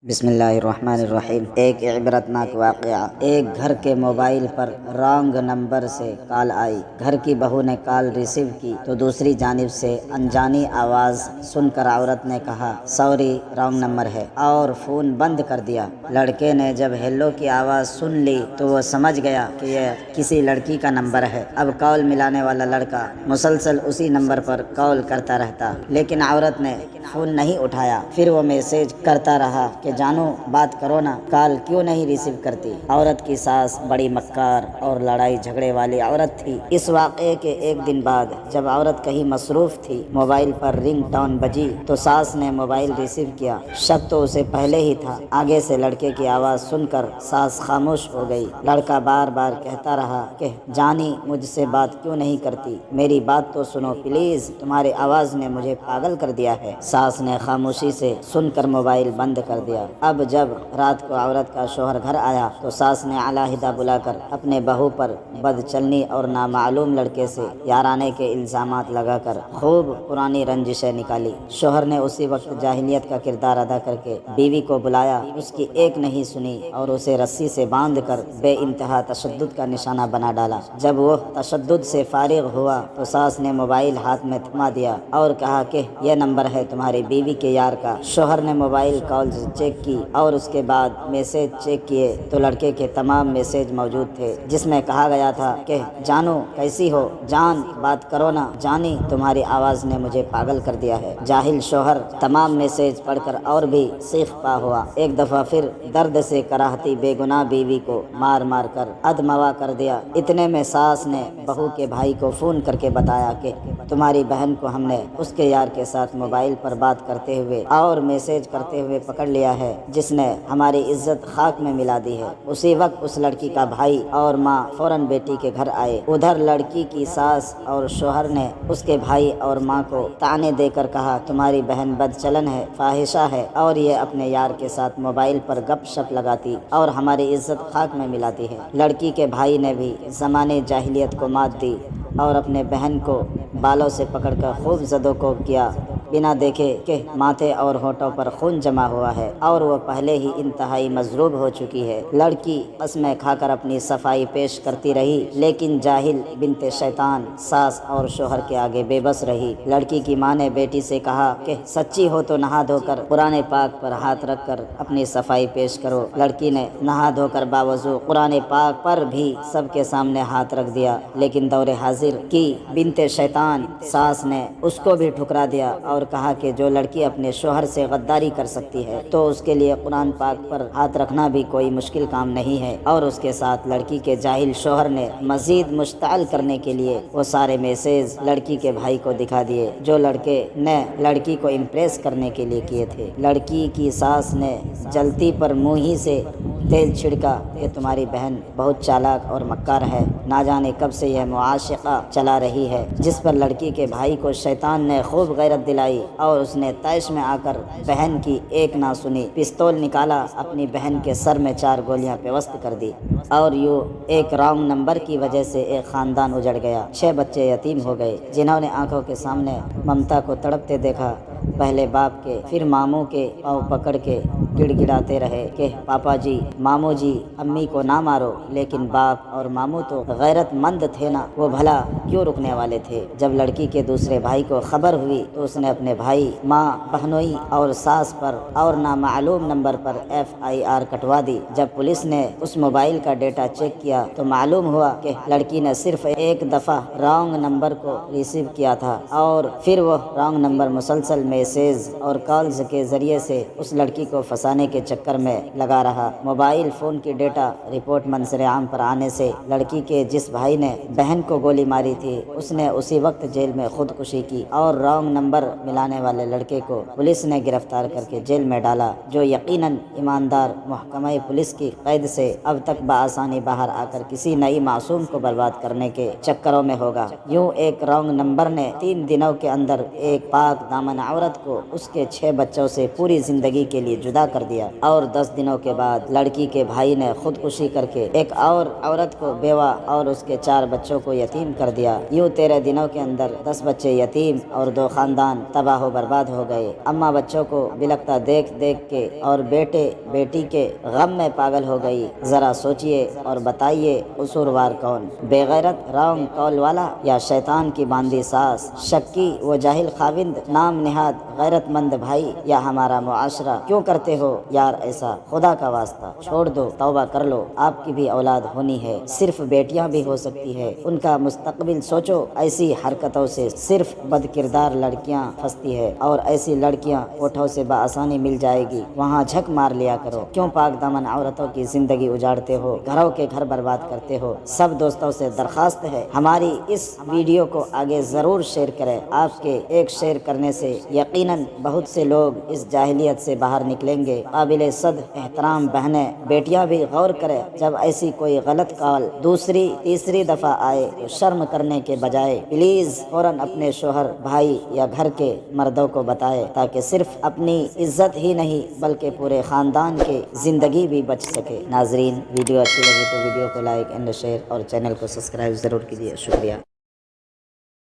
بسم اللہ الرحمن الرحیم۔ ایک عبرتناک واقعہ۔ ایک گھر کے موبائل پر رانگ نمبر سے کال آئی۔ گھر کی بہو نے کال ریسیو کی تو دوسری جانب سے انجانی آواز سن کر عورت نے کہا سوری رانگ نمبر ہے اور فون بند کر دیا۔ لڑکے نے جب ہیلو کی آواز سن لی تو وہ سمجھ گیا کہ یہ کسی لڑکی کا نمبر ہے۔ اب کال ملانے والا لڑکا مسلسل اسی نمبر پر کال کرتا رہتا لیکن عورت نے فون نہیں اٹھایا۔ پھر وہ میسج کرتا رہا کہ جانو بات کرو نا، کال کیوں نہیں ریسیو کرتی۔ عورت کی ساس بڑی مکار اور لڑائی جھگڑے والی عورت تھی۔ اس واقعے کے ایک دن بعد جب عورت کہیں مصروف تھی، موبائل پر رنگ ٹون بجی تو ساس نے موبائل ریسیو کیا۔ شک تو اسے پہلے ہی تھا۔ آگے سے لڑکے کی آواز سن کر ساس خاموش ہو گئی۔ لڑکا بار بار کہتا رہا کہ جانی مجھ سے بات کیوں نہیں کرتی، میری بات تو سنو پلیز، تمہاری آواز نے مجھے پاگل کر دیا ہے۔ ساس نے خاموشی سے سن کر موبائل بند کر دیا۔ اب جب رات کو عورت کا شوہر گھر آیا تو ساس نے علیحدہ بلا کر اپنے بہو پر بد چلنی اور نامعلوم لڑکے سے یارانے کے الزامات لگا کر خوب پرانی رنجشیں نکالی۔ شوہر نے اسی وقت جاہلیت کا کردار ادا کر کے بیوی کو بلایا، اس کی ایک نہیں سنی اور اسے رسی سے باندھ کر بے انتہا تشدد کا نشانہ بنا ڈالا۔ جب وہ تشدد سے فارغ ہوا تو ساس نے موبائل ہاتھ میں تھما دیا اور کہا کہ یہ نمبر ہے تمہاری بیوی کے یار کا۔ شوہر نے موبائل کالز چیک کی اور اس کے بعد میسج چیک کیے تو لڑکے کے تمام میسج موجود تھے جس میں کہا گیا تھا کہ جانو کیسی ہو، جان بات کرو نا، جانی تمہاری آواز نے مجھے پاگل کر دیا ہے۔ جاہل شوہر تمام میسج پڑھ کر اور بھی سیخ پا ہوا۔ ایک دفعہ پھر درد سے کراہتی بے گناہ بیوی کو مار مار کر ادموا کر دیا۔ اتنے میں ساس نے بہو کے بھائی کو فون کر کے بتایا کہ تمہاری بہن کو ہم نے اس کے یار کے ساتھ موبائل پر بات کرتے ہوئے اور میسج کرتے ہوئے پکڑ لیا ہے جس نے ہماری عزت خاک میں ملا دی ہے۔ اسی وقت اس لڑکی کا بھائی اور ماں فوراً بیٹی کے گھر آئے۔ ادھر لڑکی کی ساس اور شوہر نے اس کے بھائی اور ماں کو طعنے دے کر کہا تمہاری بہن بد چلن ہے، فاحشہ ہے اور یہ اپنے یار کے ساتھ موبائل پر گپ شپ لگاتی اور ہماری عزت خاک میں ملاتی ہے۔ لڑکی کے بھائی نے بھی زمانے جاہلیت کو مات دی اور اپنے بہن کو بالوں سے پکڑ کر خوب زد و کوب کیا، بنا دیکھے کہ ماتھے اور ہونٹوں پر خون جمع ہوا ہے اور وہ پہلے ہی انتہائی مضروب ہو چکی ہے۔ لڑکی قسمیں کھا کر اپنی صفائی پیش کرتی رہی لیکن جاہل بنت شیطان ساس اور شوہر کے آگے بے بس رہی۔ لڑکی کی ماں نے بیٹی سے کہا کہ سچی ہو تو نہا دھو کر قرآن پاک پر ہاتھ رکھ کر اپنی صفائی پیش کرو۔ لڑکی نے نہا دھو کر باوضو قرآن پاک پر بھی سب کے سامنے ہاتھ رکھ دیا لیکن دور حاضر کی بنت شیطان ساس نے اس کو بھی ٹھکرا دیا اور کہا کہ جو لڑکی اپنے شوہر سے غداری کر سکتی ہے تو اس کے لیے قرآن پاک پر ہاتھ رکھنا بھی کوئی مشکل کام نہیں ہے۔ اور اس کے ساتھ لڑکی کے جاہل شوہر نے مزید مشتعل کرنے کے لیے وہ سارے میسیج لڑکی کے بھائی کو دکھا دیے جو لڑکے نے لڑکی کو امپریس کرنے کے لیے کیے تھے۔ لڑکی کی ساس نے جلتی پر منہ ہی سے تیل چھڑکا کہ تمہاری بہن بہت چالاک اور مکار ہے، نہ جانے کب سے یہ معاشقہ چلا رہی ہے، جس پر لڑکی کے بھائی کو شیطان نے خوب غیرت دلائی اور اس نے طیش میں آ کر بہن کی ایک نہ سنی، پستول نکالا، اپنی بہن کے سر میں 4 گولیاں پیوست کر دی اور یوں ایک رانگ نمبر کی وجہ سے ایک خاندان اجڑ گیا۔ 6 بچے یتیم ہو گئے جنہوں نے آنکھوں کے سامنے ممتا کو تڑپتے دیکھا، پہلے باپ کے پھر ماموں کے پاؤں پکڑ کے گڑ گڑاتے رہے کہ پاپا جی، ماموں جی، امی کو نہ مارو، لیکن باپ اور ماموں تو غیرت مند تھے نا، وہ بھلا کیوں رکنے والے تھے۔ جب لڑکی کے دوسرے بھائی کو خبر ہوئی تو اس نے اپنے بھائی، ماں، بہنوئی اور ساس پر اور نامعلوم نمبر پر FIR کٹوا دی۔ جب پولیس نے اس موبائل کا ڈیٹا چیک کیا تو معلوم ہوا کہ لڑکی نے صرف ایک دفعہ رانگ نمبر کو ریسیو کیا تھا اور پھر وہ رانگ نمبر مسلسل میسیج اور کالز کے ذریعے سے اس لڑکی کو پھنسانے کے چکر میں لگا رہا۔ موبائل فون کی ڈیٹا رپورٹ منظر عام پر آنے سے لڑکی کے جس بھائی نے بہن کو گولی ماری تھی اس نے اسی وقت جیل میں خودکشی کی اور رانگ نمبر ملانے والے لڑکے کو پولیس نے گرفتار کر کے جیل میں ڈالا، جو یقیناً ایماندار محکمہ پولیس کی قید سے اب تک بآسانی باہر آ کر کسی نئی معصوم کو برباد کرنے کے چکروں میں ہوگا۔ یوں ایک رانگ نمبر نے 3 دنوں کے اندر ایک پاک دامن عورت عورت کو اس کے 6 بچوں سے پوری زندگی کے لیے جدا کر دیا، اور 10 دنوں کے بعد لڑکی کے بھائی نے خودکشی کر کے ایک اور عورت کو بیوہ اور اس کے 4 بچوں کو یتیم کر دیا۔ یوں 13 دنوں کے اندر 10 بچے یتیم اور 2 خاندان تباہ و برباد ہو گئے۔ اماں بچوں کو بلکتا دیکھ دیکھ کے اور بیٹے بیٹی کے غم میں پاگل ہو گئی۔ ذرا سوچئے اور بتائیے قصوروار کون؟ بے غیرت رونگ کول والا یا شیطان کی باندھی ساس؟ شکی و جاہل خاوند نام نہاد غیرت مند بھائی یا ہمارا معاشرہ؟ کیوں کرتے ہو یار ایسا؟ خدا کا واسطہ چھوڑ دو، توبہ کر لو، آپ کی بھی اولاد ہونی ہے، صرف بیٹیاں بھی ہو سکتی ہے، ان کا مستقبل سوچو۔ ایسی حرکتوں سے صرف بد کردار لڑکیاں پھنستی ہے، اور ایسی لڑکیاں ہوٹھوں سے بآسانی مل جائے گی، وہاں جھک مار لیا کرو۔ کیوں پاک دامن عورتوں کی زندگی اجاڑتے ہو، گھروں کے گھر برباد کرتے ہو؟ سب دوستوں سے درخواست ہے ہماری اس ویڈیو کو آگے ضرور شیئر کریں۔ آپ کے ایک شیئر کرنے سے یقیناً بہت سے لوگ اس جاہلیت سے باہر نکلیں گے۔ قابل صد احترام بہنیں بیٹیاں بھی غور کریں، جب ایسی کوئی غلط کال دوسری تیسری دفعہ آئے تو شرم کرنے کے بجائے پلیز فوراً اپنے شوہر، بھائی یا گھر کے مردوں کو بتائے، تاکہ صرف اپنی عزت ہی نہیں بلکہ پورے خاندان کی زندگی بھی بچ سکے۔ ناظرین، ویڈیو اچھی لگی تو ویڈیو کو لائک اینڈ شیئر اور چینل کو سبسکرائب ضرور کیجیے۔ شکریہ۔